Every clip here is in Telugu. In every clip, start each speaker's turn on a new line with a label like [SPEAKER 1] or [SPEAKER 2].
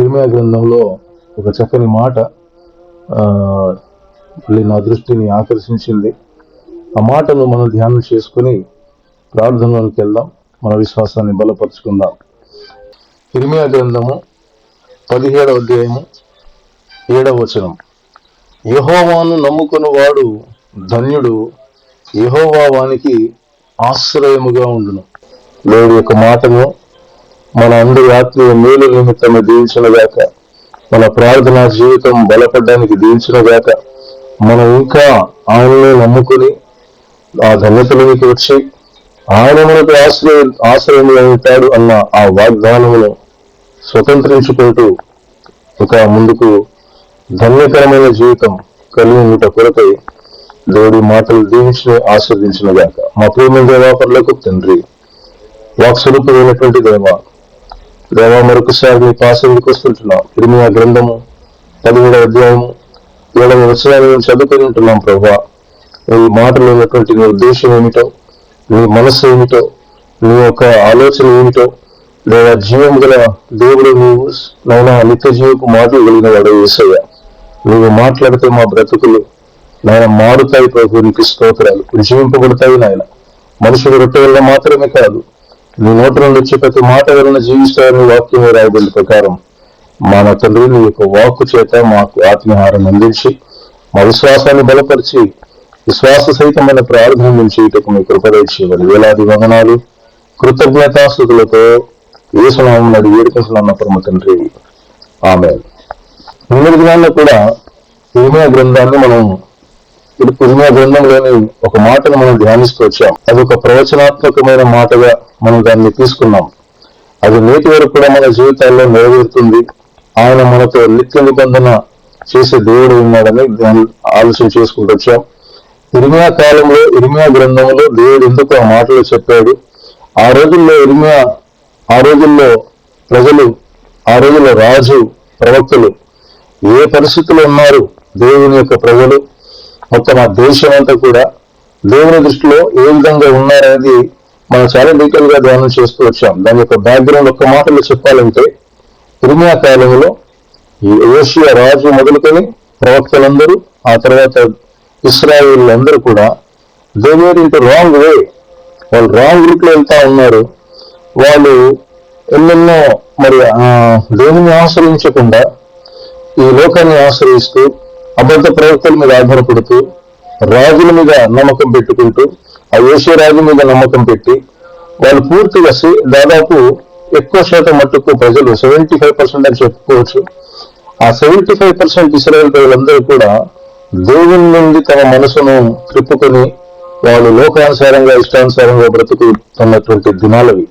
[SPEAKER 1] ఇర్మీయా గ్రంథంలో ఒక చక్కని మాట నా దృష్టిని ఆకర్షించింది. ఆ మాటను మనం ధ్యానం చేసుకుని ప్రార్థనలోకి వెళ్దాం, మన విశ్వాసాన్ని బలపరుచుకుందాం. ఇర్మీయా గ్రంథము 17వ అధ్యాయము 7వ వచనం. యెహోవాను నమ్ముకుని వాడు ధన్యుడు, యెహోవా వానికి ఆశ్రయముగా ఉండును. దేవుడి యొక్క మాటను మన అందరి ఆత్మీయ మేలు నిమిత్తము దీవించునుగాక. మన ప్రార్థనా జీవితం బలపడడానికి దీవించునుగాక. మనం ఇంకా ఆయనను నమ్ముకుని ఆ ధన్యతలోకి వచ్చి ఆయన మనకు ఆశ్రయంగా ఉంటాడు అన్న ఆ వాగ్దానమును స్వతంత్రించుకుంటూ ఇంకా ముందుకు ధన్యకరమైన జీవితం కలిగి ఉంట కొరకై దేవుడి మాటలు దీవించి ఆస్వాదించినగాక. మా ప్రేమ దేవాపరులకు తండ్రి, వాక్స్వరూపమైనటువంటి దేవా మరొకసారి నీ పాసందుకు వస్తుంటున్నాం. ఇర్మీయా గ్రంథము 17వ అధ్యాయము 7వ వచనాన్ని మేము చదువుకొని ఉంటున్నాం. ప్రభా, ఈ మాటలు ఉన్నటువంటి నీ ఉద్దేశం ఏమిటో, నీ మనస్సు ఏమిటో, నీ యొక్క ఆలోచన ఏమిటో, లేదా జీవం గల దేవుడు నీవు నైనా నిత్య జీవపు మాటలు కలిగిన వాడు యేసయ్య. నువ్వు మాట్లాడితే మా బ్రతుకులు నాయన మారుతాయి ప్రభు, నీకు స్తోత్రాలు. జీవింపబడతాయి నాయన. మనుషులు రొట్టె వల్ల మాత్రమే కాదు, నీ నోటి నుండి వచ్చే ప్రతి మాట వలన జీవిస్తారని వాక్యం రాయబడిన ప్రకారం మా తండ్రి నీ యొక్క వాక్కు చేత మాకు ఆత్మీహారం అందించి మా విశ్వాసాన్ని బలపరిచి విశ్వాస సహితమైన ప్రార్థన నుంచి ఇటుకు మీ కృపదయచేయమని వేలాది వందనాలు కృతజ్ఞతాస్తుతులతో యేసునామమున అడిగి వేడుకుంటున్నాను పరమ తండ్రి, ఆమేన్. నిన్నటి దినాల్లో కూడా ఇర్మీయా గ్రంథాన్ని మనం ఇర్మీయా గ్రంథంలోని ఒక మాటను మనం ధ్యానిస్తూ వచ్చాం. అది ఒక ప్రవచనాత్మకమైన మాటగా మనం దాన్ని తీసుకున్నాం. అది నేటి వరకు కూడా మన జీవితాల్లో నెరవేరుతుంది. ఆయన మనతో నిత్య నిబంధన చేసే దేవుడు ఉన్నాడని దాన్ని ఆలోచన చేసుకుంటూ వచ్చాం. ఇర్మీయా కాలంలో ఇర్మీయా గ్రంథంలో దేవుడు ఎందుకు ఆ మాటలు చెప్పాడు, ఆ రోజుల్లో ప్రజలు, ఆ రోజుల్లో రాజు ప్రవక్తలు ఏ పరిస్థితుల్లో ఉన్నారు, దేవుని యొక్క ప్రజలు మొత్తం ఆ దేశం అంతా కూడా దేవుని దృష్టిలో ఏ విధంగా ఉన్నారనేది మనం చాలా డీటెయిల్ గా ధ్యానం చేస్తూ వచ్చాం. దాని యొక్క బ్యాక్గ్రౌండ్ ఒక్క మాటలో చెప్పాలంటే, ఇర్మీయా కాలంలో యోషియా రాజు మొదలుకొని ప్రవక్తలందరూ, ఆ తర్వాత ఇశ్రాయేలు అందరూ కూడా they were in to wrong way. వాళ్ళు రాంగ్ రూట్ లో వెళ్తా ఉన్నారు. వాళ్ళు ఎన్నెన్నో మరి దేవుని ఆశ్రయించకుండా ఈ లోకాన్ని ఆశ్రయిస్తూ అబద్ధ ప్రవక్తల మీద ఆధారపడుతూ రాజుల మీద నమ్మకం పెట్టుకుంటూ ఆ యోషియా రాజు మీద నమ్మకం పెట్టి వాళ్ళు పూర్తిగా దాదాపు ఎక్కువ శాతం మట్టుకు ప్రజలు 75% అని చెప్పుకోవచ్చు. ఆ 75% ఇశ్రాయేలు ప్రజలందరూ కూడా దేవుని నుండి తమ మనసును త్రిప్పుకొని వాళ్ళు లోకానుసారంగా ఇష్టానుసారంగా బ్రతుకుతున్నటువంటి దినాలవి.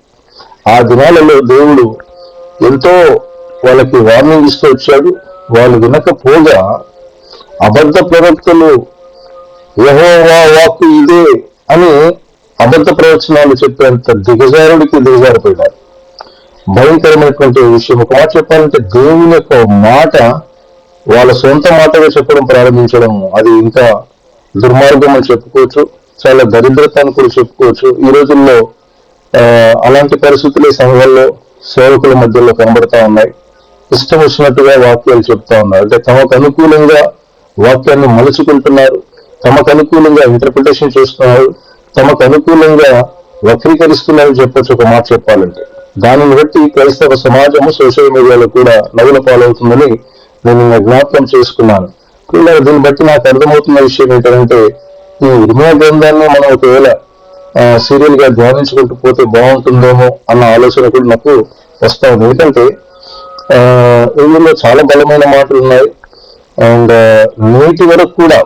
[SPEAKER 1] ఆ దినాలలో దేవుడు ఎంతో వాళ్ళకి వార్నింగ్ ఇస్తూ వచ్చాడు. వాళ్ళు వినకపోగా అబద్ధ ప్రవక్తలు యెహోవా వాక్కు ఇదే అని అబద్ధ ప్రవచనాలు చెప్పేంత దిగజారిపోయినారు. భయంకరమైనటువంటి విషయం. ఒక మాట చెప్పాలంటే, దేవుని యొక్క మాట వాళ్ళ సొంత మాటగా చెప్పడం ప్రారంభించడం, అది ఇంకా దుర్మార్గం అని చెప్పుకోవచ్చు. చాలా దరిద్రత అని కూడా చెప్పుకోవచ్చు. ఈ రోజుల్లో అలాంటి పరిస్థితులే సంఘాల్లో సేవకుల మధ్యలో కనబడతా ఉన్నాయి. ఇష్టం వచ్చినట్టుగా వాక్యాలు చెప్తా ఉన్నారు. అంటే తమకు అనుకూలంగా వాక్యాన్ని మలుచుకుంటున్నారు, తమకు అనుకూలంగా ఇంటర్ప్రిటేషన్ చేస్తున్నారు, తమకు అనుకూలంగా వక్రీకరిస్తున్నారని చెప్పొచ్చు ఒక మాట చెప్పాలంటే. దానిని బట్టి క్రైస్తవ సమాజము సోషల్ మీడియాలో కూడా నవ్వుల పాలవుతుందని నేను జ్ఞాపకం చేసుకున్నాను. దీన్ని బట్టి నాకు అర్థమవుతున్న విషయం ఏంటంటే, ఈ ఇర్మీయా గ్రంథాన్ని మనం ఒకవేళ సీరియల్ గా ధ్యానించుకుంటూ పోతే బాగుంటుందేమో అన్న ఆలోచన కూడా నాకు వస్తా ఉంది. ఎందుకంటే ఇందులో చాలా బలమైన మాటలు ఉన్నాయి. అండ్ నేటి వరకు కూడా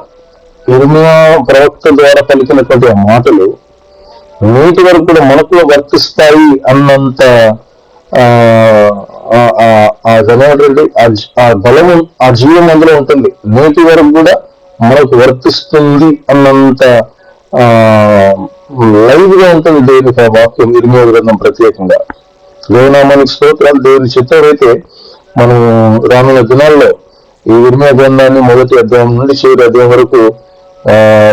[SPEAKER 1] ఇర్మీయా ప్రవక్త ద్వారా పలికినటువంటి ఆ మాటలు నేటి వరకు కూడా మనకు వర్తిస్తాయి అన్నంత ఆ బలము, ఆ జీవం అందులో ఉంటుంది. నేటి వరకు కూడా మనకు వర్తిస్తుంది అన్నంత లైవ్ గా ఉంటుంది దేవుని వాక్యం, ఇర్మీయా గ్రంథం ప్రత్యేకంగా. దేవునామానికి స్తోత్రాలు. దేవుని చిత్తమైతే మనం రానున్న దినాల్లో ఈ ఇర్మీయా గ్రంథాన్ని మొదటి అధ్యాయం నుండి చివరి అధ్యాయం వరకు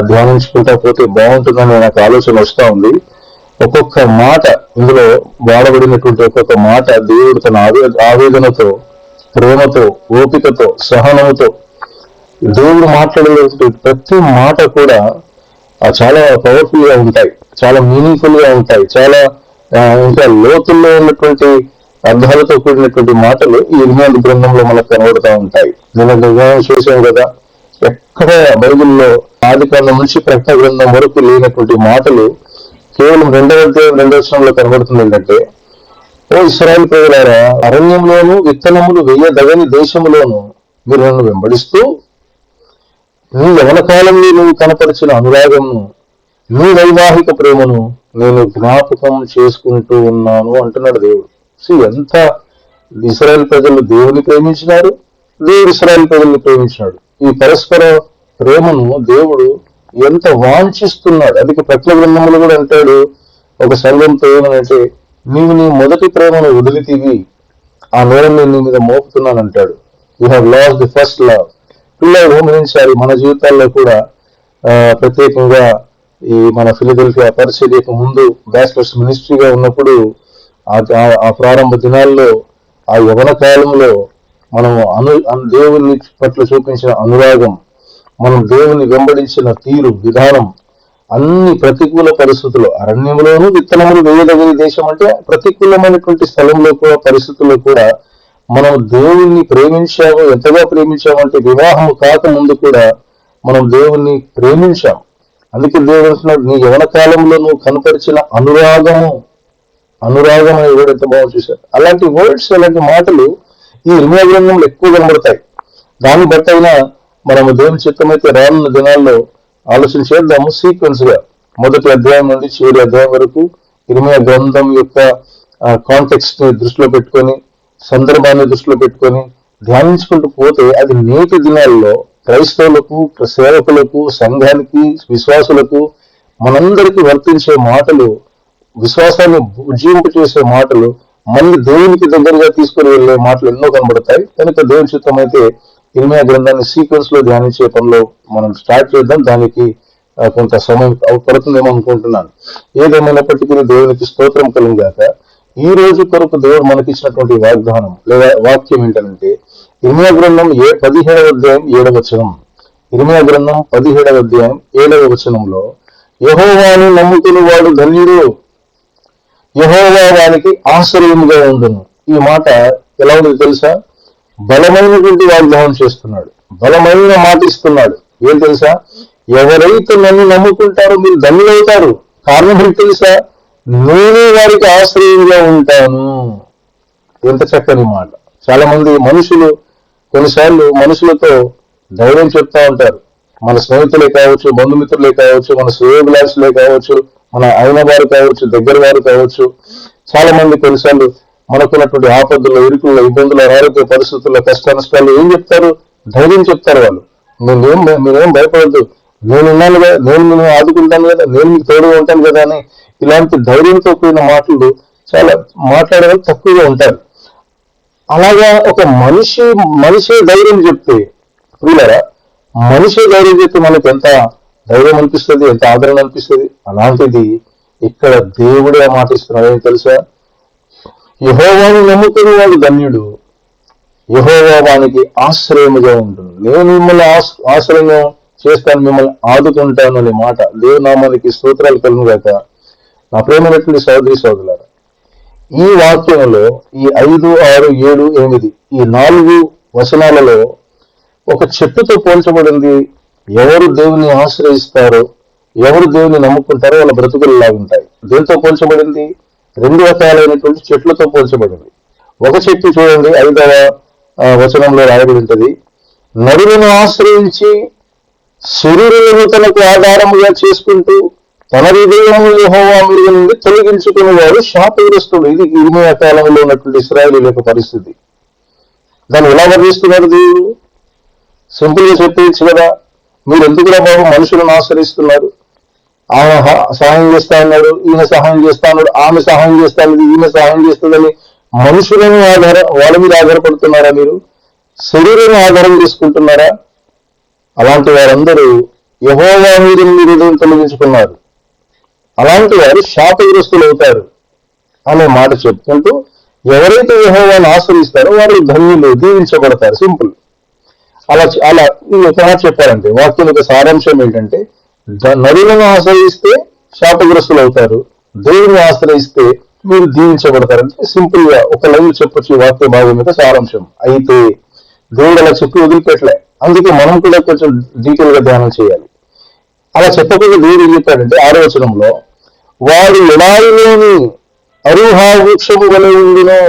[SPEAKER 1] ధ్యానించుకుంటా పోతే బాగుంటుందని నాకు ఆలోచన వస్తూ ఉంది. ఒక్కొక్క మాట ఇందులో వాడబడినటువంటి ఒక్కొక్క మాట దేవుడు తన ఆవేదనతో ప్రేమతో, ఓపికతో, సహనంతో దేవుడు మాట్లాడేటువంటి ప్రతి మాట కూడా చాలా పవర్ఫుల్ గా ఉంటాయి, చాలా మీనింగ్ఫుల్ గా ఉంటాయి, చాలా ఇంకా లోతుల్లో ఉన్నటువంటి అర్థాలతో కూడినటువంటి మాటలు ఈ ఇర్మియా గ్రంథంలో మనకు కనబడుతూ ఉంటాయి. నేను చూసాం కదా, ఎక్కడ బైబిల్లో ఆది కాండం నుంచి ప్రకటన గ్రంథం వరకు లేనటువంటి మాటలు కేవలం 2వ అధ్యాయం 2వ వచనంలో కనబడుతుంది. ఏంటంటే, ఓ ఇశ్రాయేలు ప్రజలారా, అరణ్యంలోను విత్తనములు వేయదగని దేశములోను మీరు నన్ను వెంబడిస్తూ నీ యవన కాలంలో నువ్వు కనపరిచిన అనురాగమును, నీ వైవాహిక ప్రేమను నేను జ్ఞాపకం చేసుకుంటూ ఉన్నాను అంటున్నాడు దేవుడు. ఎంత ఇశ్రాయేలు ప్రజలు దేవుని ప్రేమించినారు, దేవుడు ఇశ్రాయేలు ప్రజల్ని ప్రేమించినాడు. ఈ పరస్పర ప్రేమను దేవుడు ఎంత వాంఛిస్తున్నాడు. అందుకే ప్రకటన గ్రంథంలో కూడా అంటాడు ఒక సంఘంతో ఏమనంటే, నీవు నీ మొదటి ప్రేమను వదిలితివి, ఆ నేరం నేను నీ మీద మోపుతున్నాను అంటాడు. You have lost the first love. పిల్లలు గమనించాలి, మన జీవితాల్లో కూడా ప్రత్యేకంగా ఈ మన ఫిలదెల్ఫియా పరిచర్యకు ముందు బ్యాచిలర్స్ మినిస్ట్రీగా ఉన్నప్పుడు ఆ ప్రారంభ దినాల్లో, ఆ యవన కాలంలో మనం దేవుని పట్ల చూపించిన అనురాగం, మనం దేవుని వెంబడించిన తీరు విధానం, అన్ని ప్రతికూల పరిస్థితులు, అరణ్యంలోనూ విత్తనములు వేయదగిన దేశం అంటే ప్రతికూలమైనటువంటి స్థలంలో కూడా, పరిస్థితుల్లో కూడా మనం దేవుణ్ణి ప్రేమించాము. ఎంతగా ప్రేమించామంటే వివాహం కాకముందు కూడా మనం దేవుణ్ణి ప్రేమించాం. అందుకే దేవుడు అంటున్నాడు, నీ యవన కాలంలో నువ్వు కనపరిచిన అనురాగం అని ఎవరు ఎంత బాగా చూశారు. అలాంటి వర్డ్స్, అలాంటి మాటలు ఈ ఇర్మియా గ్రంథంలో ఎక్కువ కనబడతాయి. దాన్ని బట్టి అయినా మనము దేవుని చిత్తమైతే రానున్న దినాల్లో ఆలోచన చేద్దాము. సీక్వెన్స్ గా మొదటి అధ్యాయం నుండి చివరి అధ్యాయం వరకు ఇర్మియా గ్రంథం యొక్క కాంటెక్స్ట్ ని దృష్టిలో పెట్టుకొని, సందర్భాన్ని దృష్టిలో పెట్టుకొని ధ్యానించుకుంటూ పోతే అది నేటి దినాల్లో క్రైస్తవులకు, సేవకులకు, సంఘానికి, విశ్వాసులకు, మనందరికీ వర్తించే మాటలు, విశ్వాసాన్ని ఉజ్జీవింపు చేసే మాటలు, మళ్ళీ దేవునికి దగ్గరగా తీసుకుని వెళ్లే మాటలు ఎన్నో కనబడతాయి. కనుక దేవుని చిత్తం అయితే ఇర్మియా గ్రంథాన్ని సీక్వెన్స్ లో ధ్యానించే పనిలో మనం స్టార్ట్ చేద్దాం. దానికి కొంత సమయం పడుతుందేమో అనుకుంటున్నాను. ఏదేమైనప్పటికీ దేవునికి స్తోత్రం కలుగుగాక. ఈ రోజు కొరకు దేవుడు మనకిచ్చినటువంటి వాగ్దానం లేదా వాక్యం ఏంటంటే, ఇర్మియా గ్రంథం 17వ అధ్యాయం 7వ వచనం. ఇర్మియా గ్రంథం 17వ అధ్యాయం 7వ వచనంలో, యెహోవాను నమ్ముకుని వాడు ధన్యుడు, యెహోవా వానికి ఆశ్రయముగా ఉండును. ఈ మాట ఎలా ఉందో తెలుసా? బలమైనటువంటి వాగ్దానం చేస్తున్నాడు, బలమైన మాట ఇస్తున్నాడు. ఏం తెలుసా? ఎవరైతే నన్ను నమ్ముకుంటారో మీరు ధన్యులవుతారు. కారణం ఏంటి తెలుసా? నేనే వారికి ఆశ్రయంగా ఉంటాను. ఎంత చక్కని మాట. చాలా మంది మనుషులు కొన్నిసార్లు మనుషులతో ధైర్యం చెప్తా ఉంటారు. మన స్నేహితులే కావచ్చు, బంధుమిత్రులే కావచ్చు, మన శ్రేయోభిలాషులే కావచ్చు, మన అయిన వారు కావచ్చు, దగ్గర వారు కావచ్చు. చాలా మంది కొన్నిసార్లు మనకున్నటువంటి ఆపదల్లో, ఇరుకుల్లో, ఇబ్బందుల, ఆరోగ్య పరిస్థితుల్లో, కష్ట నష్టాలు ఏం చెప్తారు? ధైర్యం చెప్తారు వాళ్ళు. మీరేం భయపడద్దు, నేనున్నాను కదా, నేను నేను ఆదుకుంటాను కదా, నేను మీకు తోడుగా ఉంటాను కదా అని ఇలాంటి ధైర్యంతో కూడిన మాటలు చాలా మాట్లాడే వాళ్ళు తక్కువగా ఉంటారు. అలాగా ఒక మనిషి ధైర్యం చెప్తే, ప్రియులారా, మనిషి ధైర్యం చెప్తే మనకు ఎంత ధైర్యం అనిపిస్తుంది, ఎంత ఆదరణ అనిపిస్తుంది. అలాంటిది ఇక్కడ దేవుడే ఆ మాట ఇస్తున్నాడు. ఏం తెలుసా? యెహోవాను నమ్ముకుని వాడు ధన్యుడు, యెహోవా వానికి ఆశ్రయముగా ఉంటుంది. నేను మిమ్మల్ని ఆశ్రయం చేస్తాను, మిమ్మల్ని ఆదుకుంటాను అనే మాట. దేవునామానికి స్తోత్రాలు కలుగుగాక. నా ప్రేమైనటువంటి సోదరి సోదరులారా, ఈ వాక్యంలో ఈ 5, 6, 7, 8 ఈ 4 వచనాలలో ఒక చెట్టుతో పోల్చబడింది. ఎవరు దేవుని ఆశ్రయిస్తారో, ఎవరు దేవుని నమ్ముకుంటారో వాళ్ళ బ్రతుకులు లాగుంటాయి. దేంతో పోల్చబడింది? 2 రకాలైనటువంటి చెట్లతో పోల్చబడింది. ఒక చెట్టు చూడండి, 5వ వచనంలో రాయబడి ఉంటుంది, నరులను ఆశ్రయించి శరీరులను తనకు ఆధారముగా చేసుకుంటూ తన హృదయము యెహోవా మీరుగా నుండి తొలగించుకునే వాడు శాపగ్రస్తుడు. ఇది ఇర్మియా కాలంలో ఉన్నటువంటి ఇశ్రాయేలీయుల యొక్క పరిస్థితి. దాన్ని ఎలా వర్ణిస్తున్నారు దేవుడు? సింపుల్ గా చెప్పేయచ్చు కదా, మీరు ఎందుకురా బాబు మనుషులను ఆశ్రయిస్తున్నారు? ఆమె సహాయం చేస్తా ఉన్నాడు, ఈయన సహాయం చేస్తా ఉన్నాడు, ఆమె సహాయం చేస్తాను, ఈమె సహాయం చేస్తుందని మనుషులను వాళ్ళ మీద ఆధారపడుతున్నారా? మీరు శరీరాన్ని ఆధారం చేసుకుంటున్నారా? అలాంటి వారందరూ యెహోవా మీద హృదయం తొలగించుకున్నారు. అలాంటి వారు శాపగ్రస్తులు అవుతారు అనే మాట చెప్పుకుంటూ ఎవరైతే యెహోవాను ఆశ్రయిస్తారో వారు ధన్యులు, దీవించబడతారు. సింపుల్. అలా అలా ఒక మాట చెప్పారంటే వాక్యం యొక్క సారాంశం ఏంటంటే, నరులను ఆశ్రయిస్తే శాపగ్రస్తులు అవుతారు, దేవుని ఆశ్రయిస్తే మీరు దీవించబడతారంటే సింపుల్ గా ఒక లైన్ చెప్పొచ్చు ఈ వాక్య భాగం యొక్క సారాంశం. అయితే దేవుడు అలా చెప్పి వదిలిపెట్టలే, అందుకే మనం కూడా కొంచెం డీటెయిల్ గా ధ్యానం చేయాలి. అలా చెప్పకుండా దేవుడు ఏం చెప్పాడంటే 6వ వచనంలో, వాడు ఎడారిలోని అరుహా వృక్షము వలె ఉండును.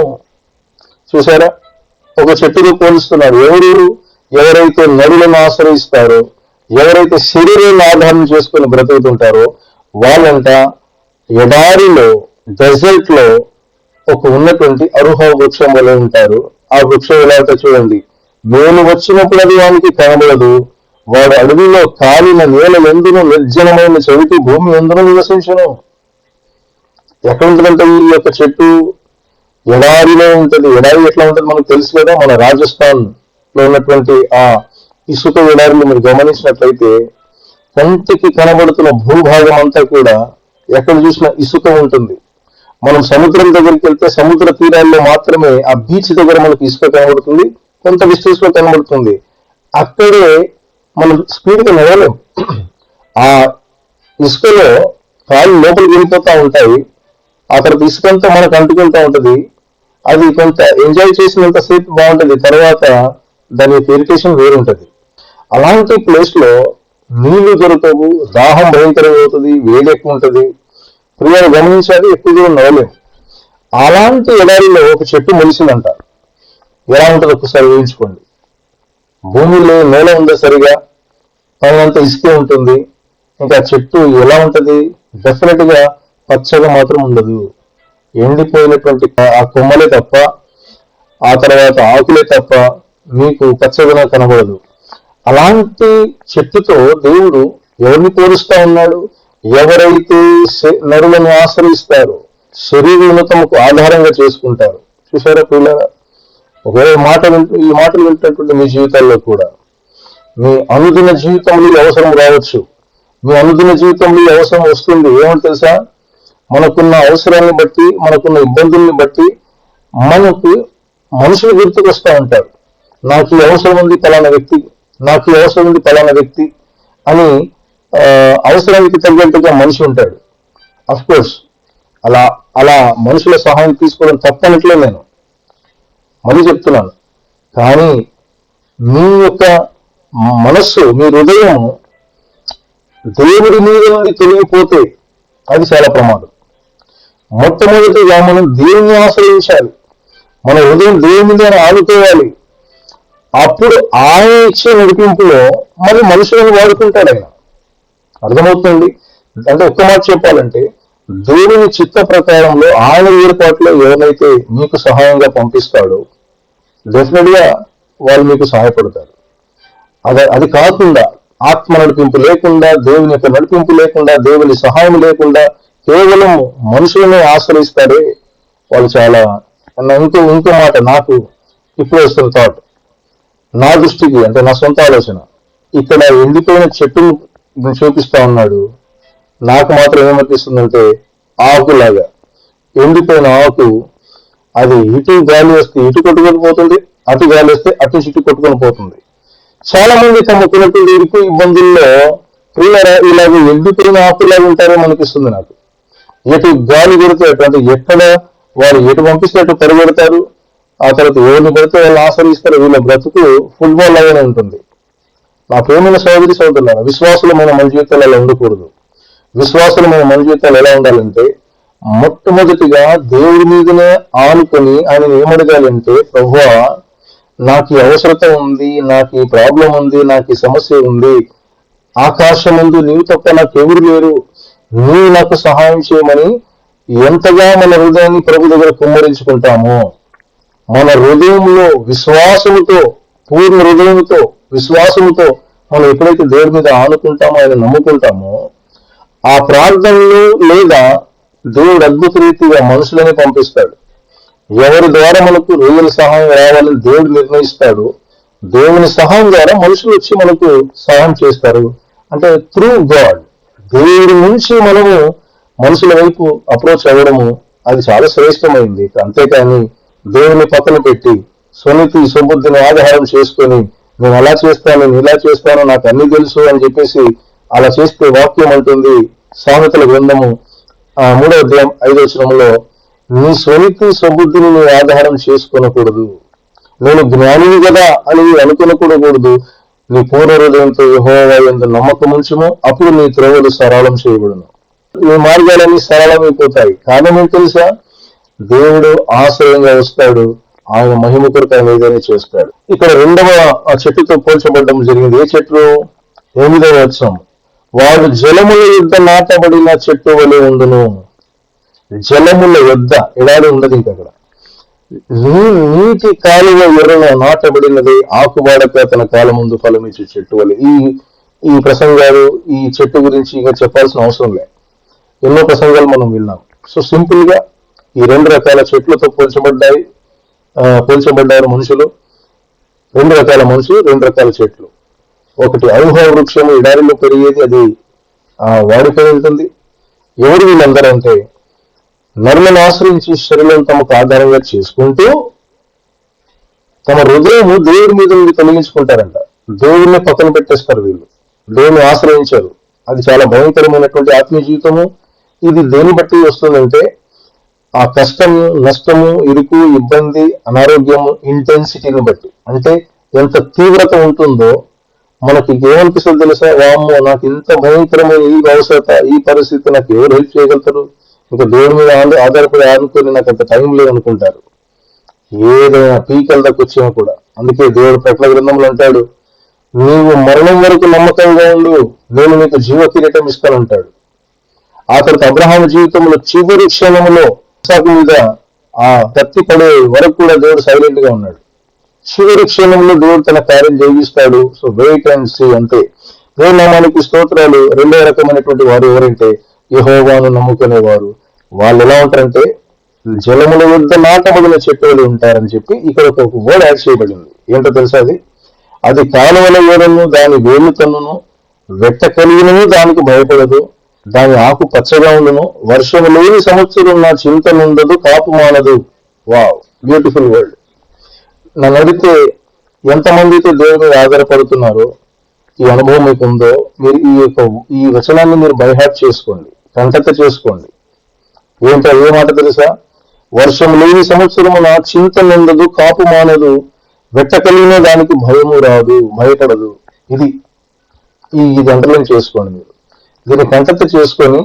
[SPEAKER 1] చూసారా, ఒక చెట్టుతో పోలుస్తున్నాడు. ఎవరైతే నరులను ఆశ్రయిస్తారో, ఎవరైతే శరీరాన్ని ఆధారం చేసుకుని బ్రతుకుతుంటారో వాళ్ళంట ఎడారిలో, డెజర్ట్ లో ఒక ఉన్నటువంటి అరుహ వృక్షం వలె ఉంటారు. ఆ వృక్షం ఎలా అంటే చూడండి, మేలు వచ్చినప్పుడు అది వానికి కనబడదు, వాడు అడవిలో కాలిన నేలలెందును, నిర్జనమైన చెవిటి భూమి ఎందును నివసించును. ఎక్కడ ఉంటుందంటే ఈ యొక్క చెట్టు ఎడారిలో ఉంటుంది. ఎడారి ఎట్లా ఉంటుంది మనకు తెలుసు కదా, మన రాజస్థాన్ లో ఉన్నటువంటి ఆ ఇసుక ఎడారిని మీరు గమనించినట్లయితే కంటికి కనబడుతున్న భూభాగం అంతా కూడా ఎక్కడ చూసినా ఇసుక ఉంటుంది. మనం సముద్రం దగ్గరికి వెళ్తే సముద్ర తీరాల్లో మాత్రమే ఆ బీచ్ దగ్గర మనకి ఇసుక కనబడుతుంది, కొంత డిస్టెన్స్ లో కనబడుతుంది. అక్కడే మనం స్పీడ్ గా నడవలేం. ఆ ఇసుకలో కాళ్ళు లోపలికి వెళ్ళిపోతా ఉంటాయి. ఆ తర్వాత ఇసుకంతా మనకు అంటుకుంటా ఉంటది. అది కొంత ఎంజాయ్ చేసినంత సేపు బాగుంటది, తర్వాత దాని యొక్క ఇరిటేషన్ వేరుంటది. అలాంటి ప్లేస్ లో నీళ్లు దొరకవు, దాహం భయంకరంగా అవుతుంది, వేడి ఎక్కువ ఉంటుంది. ప్రియాలు గమనించాలి, ఎక్కువ దూరం నడవలేము. అలాంటి ఎడారిలో ఒక చెట్టు మొలిసిందంట. ఎలా ఉంటుంది ఒకసారి ఊహించుకోండి. భూమిలో నేల ఉందా సరిగా, పైనంత ఇసుకే ఉంటుంది. ఇంకా చెట్టు ఎలా ఉంటది, డెఫినెట్ గా పచ్చగా మాత్రం ఉండదు. ఎండిపోయినటువంటి ఆ కొమ్మలే తప్ప, ఆ తర్వాత ఆకులే తప్ప మీకు పచ్చగా కనబడదు. అలాంటి చెట్టుతో దేవుడు ఎవరిని పోలుస్తా ఉన్నాడు? ఎవరైతే నరులను ఆశ్రయిస్తారో, శరీరంలో తమకు ఆధారంగా చేసుకుంటారు. చూసారా పిల్లరా, ఒకవేళ ఈ మాటలు వింటున్నటువంటి మీ జీవితాల్లో కూడా మీ అనుదిన జీవితంలో ఈ అవసరం రావచ్చు. మీ అనుదిన జీవితంలో ఈ అవసరం వస్తుంది. ఏమంటే తెలుసా, మనకున్న అవసరాన్ని బట్టి, మనకున్న ఇబ్బందుల్ని బట్టి మనకు మనుషులు గుర్తుకు వస్తూ ఉంటారు. నాకు ఈ అవసరం ఉంది పలానా వ్యక్తి, నాకు ఈ అవసరం ఉంది పలానా వ్యక్తి అని. అవసరానికి తగ్గట్టుగా మనిషి ఉంటాడు. అఫ్ కోర్స్ అలా అలా మనుషుల సహాయం తీసుకోవడం తప్పనట్లే నేను మళ్ళీ చెప్తున్నాను. కానీ మీ యొక్క మనస్సు, మీ హృదయం దేవుడి మీద నుండి తొలగిపోతే అది చాలా ప్రమాదం. మొట్టమొదటిగా మనం దేవుని ఆశ్రయించాలి. మన హృదయం దేవుని మీద ఆనుకోవాలి. అప్పుడు ఆయన ఇచ్చే నడిపింపులో మరి మనుషులను వాడుకుంటాడు ఆయన. అర్థమవుతుంది. అంటే ఒక్క మాట చెప్పాలంటే, దేవుని చిత్త ప్రకారంలో ఆయన ఏర్పాట్లో ఎవరైతే మీకు సహాయంగా పంపిస్తాడో డెఫినెట్ గా వాళ్ళు మీకు సహాయపడతారు. అది కాకుండా ఆత్మ నడిపింపు లేకుండా, దేవుని యొక్క నడిపింపు లేకుండా, దేవుని సహాయం లేకుండా కేవలం మనుషులను ఆశ్రయిస్తారే వాళ్ళు చాలా. ఇంకో మాట నాకు ఇప్పుడు వస్తున్న థాట్, నా దృష్టికి, అంటే నా సొంత ఆలోచన, ఇక్కడ ఎండిపోయిన చెట్టును చూపిస్తా ఉన్నాడు. నాకు మాత్రం ఏమనిపిస్తుందంటే, ఆకులాగా ఎండిపోయిన ఆకు, అది ఇటు గాలి వస్తే ఇటు కొట్టుకొని పోతుంది, అటు గాలి వస్తే అటు ఇటు కొట్టుకొని పోతుంది. చాలా మంది తమకున్నటువంటి ఇరుకు ఇబ్బందుల్లో ఇలాగ ఎండిపోయిన ఆకులాగా ఉంటారో అనిపిస్తుంది నాకు. ఎటు గాలి కొడితే అటు, అంటే ఎక్కడ వారు ఎటు పంపిస్తే అటు పరిగెడతారు. ఆ తర్వాత ఎవరిని పడితే వాళ్ళు ఆశ్రయిస్తారు. వీళ్ళ బ్రతుకు ఫుట్బాల్ లాగానే ఉంటుంది. నా ప్రేమైన సోదరి సోదరులారా, విశ్వాసులమైన మన జీవితాలు అలా ఉండకూడదు. విశ్వాసులమైన మన జీవితాలు ఎలా ఉండాలంటే, మొట్టమొదటిగా దేవుడి మీదనే ఆనుకొని ఆయన ఏమడగాలంటే, ప్రభువా నాకు ఈ అవసరత ఉంది, నాకు ఈ ప్రాబ్లం ఉంది, నాకు ఈ సమస్య ఉంది, ఆకాశం ముందు నీవు తప్ప నాకు ఎవరు లేరు, నీవు నాకు సహాయం చేయమని ఎంతగా మన హృదయాన్ని ప్రభు దగ్గర కుమ్మరించుకుంటామో, మన హృదయంలో విశ్వాసముతో, పూర్ణ హృదయంతో విశ్వాసముతో మనం ఎప్పుడైతే దేవుడి మీద ఆనుకుంటామో, ఆయన నమ్ముకుంటామో, ఆ ప్రార్థనలు లేదా దేవుడు అద్భుత రీతిగా మనుషులని పంపిస్తాడు. ఎవరి ద్వారా మనకు రోజుల సహాయం రావాలని దేవుడు నిర్ణయిస్తాడు. దేవుని సహాయం ద్వారా మనుషులు వచ్చి మనకు సహాయం చేస్తారు. అంటే త్రూ గాడ్, దేవుడి నుంచి మనము మనుషుల వైపు అప్రోచ్ అవ్వడము అది చాలా శ్రేష్టమైంది. అంతేకాని దేవుని పక్కన పెట్టి స్వనీతి సుబుద్ధిని ఆధారం చేసుకొని నేను అలా చేస్తాను, నేను ఇలా చేస్తాను, నాకు అన్ని తెలుసు అని చెప్పేసి అలా చేస్తే వాక్యం అంటుంది, సామెతల గ్రంథము 3వ అధ్యాయం 5వ వచనంలో, నీ స్వనీతి సుబుద్ధిని నీ ఆధారం చేసుకొనకూడదు, నేను జ్ఞానిని కదా అని అనుకునకూడకూడదు. నీ పూర్ణ హృదయంతో యెహోవా యందు నమ్మకం ఉంచుము, అప్పుడు నీ త్రోవలు సరళం చేయబడును. ఈ మార్గాలన్నీ సరళమైపోతాయి. కారణం ఏంటి తెలుసా? దేవుడు ఆశ్రయంగా వస్తాడు, ఆయన మహిమ కొరకు ఆయన ఏదైనా చేస్తాడు. ఇక్కడ రెండవ చెట్టుతో పోల్చబడడం జరిగింది. ఏ చెట్టు? 8వ వచనం, వాడు జలముల యొద్ద నాటబడిన చెట్టు వలె ఉండును. జలముల యొద్ద, ఎడారి ఉండదు ఇంకా అక్కడ. నీటి కాలువ ఎర్రన నాటబడినది, ఆకుబాడక తన కాలం ముందు ఫలమిచ్చే చెట్టు వలె. ఈ ప్రసంగాలు, ఈ చెట్టు గురించి ఇంకా చెప్పాల్సిన అవసరం లేదు. ఎన్నో ప్రసంగాలు మనం విన్నాం. సో సింపుల్ గా ఈ 2 రకాల చెట్లతో పోల్చబడ్డారు మనుషులు. 2 రకాల మనుషులు, 2 రకాల చెట్లు. ఒకటి ఔహ వృక్షము, ఎడారిలో పెరిగేది, అది వాడిపోయి ఉంటుంది. ఎవరు వీళ్ళందరూ అంటే, నరులను ఆశ్రయించి శరీరం తమకు ఆధారంగా చేసుకుంటూ తమ హృదయము దేవుడి మీద నుండి తొలగించుకుంటారంట. దేవుడిని పక్కన పెట్టేస్తారు వీళ్ళు, దేవుని ఆశ్రయించారు. అది చాలా భయంకరమైనటువంటి ఆత్మీయ జీవితము. ఇది దేన్ని బట్టి వస్తుందంటే, ఆ కష్టము, నష్టము, ఇరుకు, ఇబ్బంది, అనారోగ్యము ఇంటెన్సిటీని బట్టి. అంటే ఎంత తీవ్రత ఉంటుందో మనకి ఏమనిపిస్తుంది తెలుసా? వామ్మో, నాకు ఇంత భయంకరమైన ఈ అవసరత, ఈ పరిస్థితి, నాకు ఎవరు హెల్ప్ చేయగలుగుతారు? ఇంకా దేవుడి మీద ఆధారపడి ఆనుకొని నాకు అంత టైం లేదు అనుకుంటారు. ఏదైనా పీకల దాకా వచ్చినా కూడా. అందుకే దేవుడు ప్రకటన గ్రంథంలో అంటాడు, నీవు మరణం వరకు నమ్మకంగా ఉండు, నేను నీకు జీవ కిరీటం ఇస్తానంటాడు. ఆ తర్వాత అబ్రహాము జీవితంలో చివరి క్షణంలో ఇస్సాకు మీద ఆ కత్తి పడే వరకు కూడా దేవుడు సైలెంట్ గా ఉన్నాడు. చివరి క్షణంలో దేవుడు తన కార్యం జరిగిస్తాడు. సో వెయిట్ అండ్ సీ, అంతే. దేవుని నామానికి స్తోత్రాలు. 2వ రకమైనటువంటి వారు ఎవరంటే, యెహోవాను నమ్ముకునేవారు. వాళ్ళు ఎలా ఉంటారంటే, జలముల వద్ద నాటబడిన చెట్టులు ఉంటారని చెప్పి ఇక్కడ ఒక వర్డ్ యాడ్ చేయబడింది. ఏంటో తెలుసా? అది కాలువల ఓరను, దాని వేలు తన్నును, వెట్ట కలిగినను దానికి భయపడదు, దాని ఆకు పచ్చగా ఉండును, వర్షం లేని సంవత్సరం నా చింత నుండదు, కాపు మానదు. Wow, beautiful word. నన్ను అడిగితే ఎంతమంది అయితే దేవుని మీద ఆధారపడుతున్నారో, ఈ అనుభవం మీకు ఉందో, మీరు ఈ వచనాన్ని మీరు బైహార్ట్ చేసుకోండి, కంఠత చేసుకోండి. ఏంటో ఏ మాట తెలుసా? వర్షం లేని సంవత్సరము నా చింత నిండదు, కాపు మానదు, వెట్ట కలిగిన దానికి భయము రాదు, భయపడదు. ఇది అండర్లైన్ చేసుకోండి. మీరు దీన్ని కంఠత చేసుకొని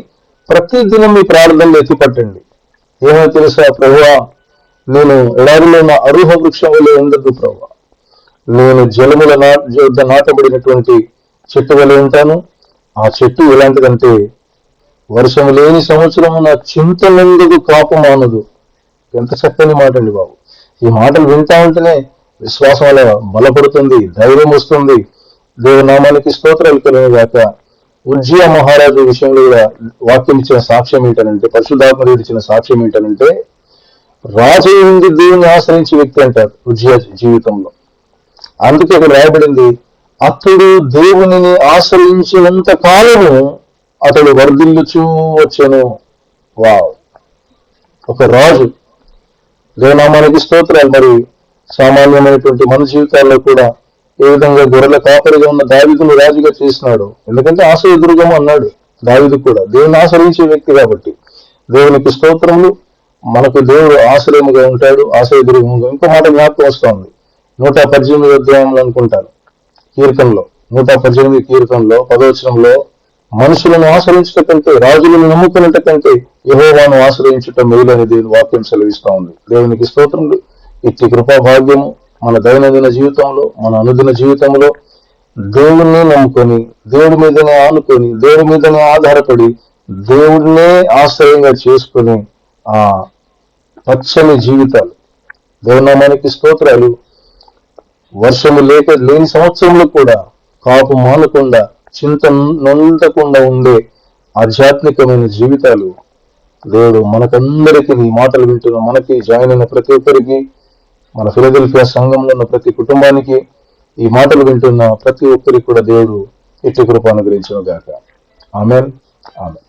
[SPEAKER 1] ప్రతిదినం మీ ప్రార్థనలు ఎత్తిపట్టండి. ఏమో తెలుసా? ప్రభువా, నేను ఎడారిలో ఉన్న అరుహ వృక్షం వలె ఉండదు ప్రభువా, నేను జలముల యొద్ద నాటబడినటువంటి చెట్టు వలె ఉంటాను. ఆ చెట్టు ఎలాంటిదంటే, వర్షం లేని సంవత్సరము నా చింత నిండదు, కాపు మానదు. ఎంత చక్కని మాట అండి బాబు. ఈ మాటలు వింటా ఉంటేనే విశ్వాసం అలా బలపడుతుంది, ధైర్యం వస్తుంది. దేవునామానికి స్తోత్రాలు కలుగుగాక. ఉజ్జియా మహారాజు విషయంలో కూడా వాక్యం ఇచ్చిన సాక్ష్యం ఏంటనంటే, పరిశుద్ధాత్మ ఇచ్చిన సాక్ష్యం ఏంటనంటే, రాజు నుండి దేవుని ఆశ్రయించే వ్యక్తి అంటారు ఉజ్జియా జీవితంలో. అందుకే ఇక్కడ రాయబడింది, అతడు దేవునిని ఆశ్రయించినంత కాలము అతడు వర్ధిల్లుచూ వచ్చాను. వావ్, ఒక రాజు. దేవునామానికి స్తోత్రాలు. మరి సామాన్యమైనటువంటి మన జీవితాల్లో కూడా ఏ విధంగా గొర్రెల కాపరిగా ఉన్న దావీదును రాజుగా చేసినాడు. ఎందుకంటే ఆశ్రయదుర్గం అన్నాడు దావీదు కూడా, దేవుని ఆశ్రయించే వ్యక్తి కాబట్టి. దేవునికి స్తోత్రములు. మనకు దేవుడు ఆశ్రయముగా ఉంటాడు, ఆశ్రయదుర్గముగా. ఇంకో మాట జ్ఞాపకం వస్తుంది, 118వ అధ్యాయంలో అనుకుంటాను, కీర్తనలో 118 కీర్తనలో 10వ వచనంలో, మనుషులను ఆశ్రయించట కంటే, రాజులను నమ్ముకున్నట కంటే యెహోవాను ఆశ్రయించుట మేలు అని దేవుని వాక్యం సెలవిస్తా ఉంది. దేవునికి స్తోత్రములు. ఇట్టి కృపా భాగ్యము మన దైనందిన జీవితంలో, మన అనుదిన జీవితంలో దేవుణ్ణి నమ్ముకొని, దేవుడి మీదనే ఆనుకొని, దేవుడి మీదనే ఆధారపడి, దేవుడినే ఆశ్రయంగా చేసుకుని ఆ పచ్చని జీవితాలు. దేవునామానికి స్తోత్రాలు. వర్షము లేని సంవత్సరంలో కూడా కాపు మానకుండా, చింత నొందకుండా ఉండే ఆధ్యాత్మికమైన జీవితాలు దేవుడు మనకందరికీ, ఈ మాటలు వింటున్న మనకి, జాయిన్ అయిన ప్రతి ఒక్కరికి, మన ఫిలదెల్ఫియా సంఘంలో ఉన్న ప్రతి కుటుంబానికి, ఈ మాటలు వింటున్న ప్రతి ఒక్కరికి కూడా దేవుడు ఇట్టి కృప అనుగ్రహించును గాక. ఆమేన్, ఆమేన్.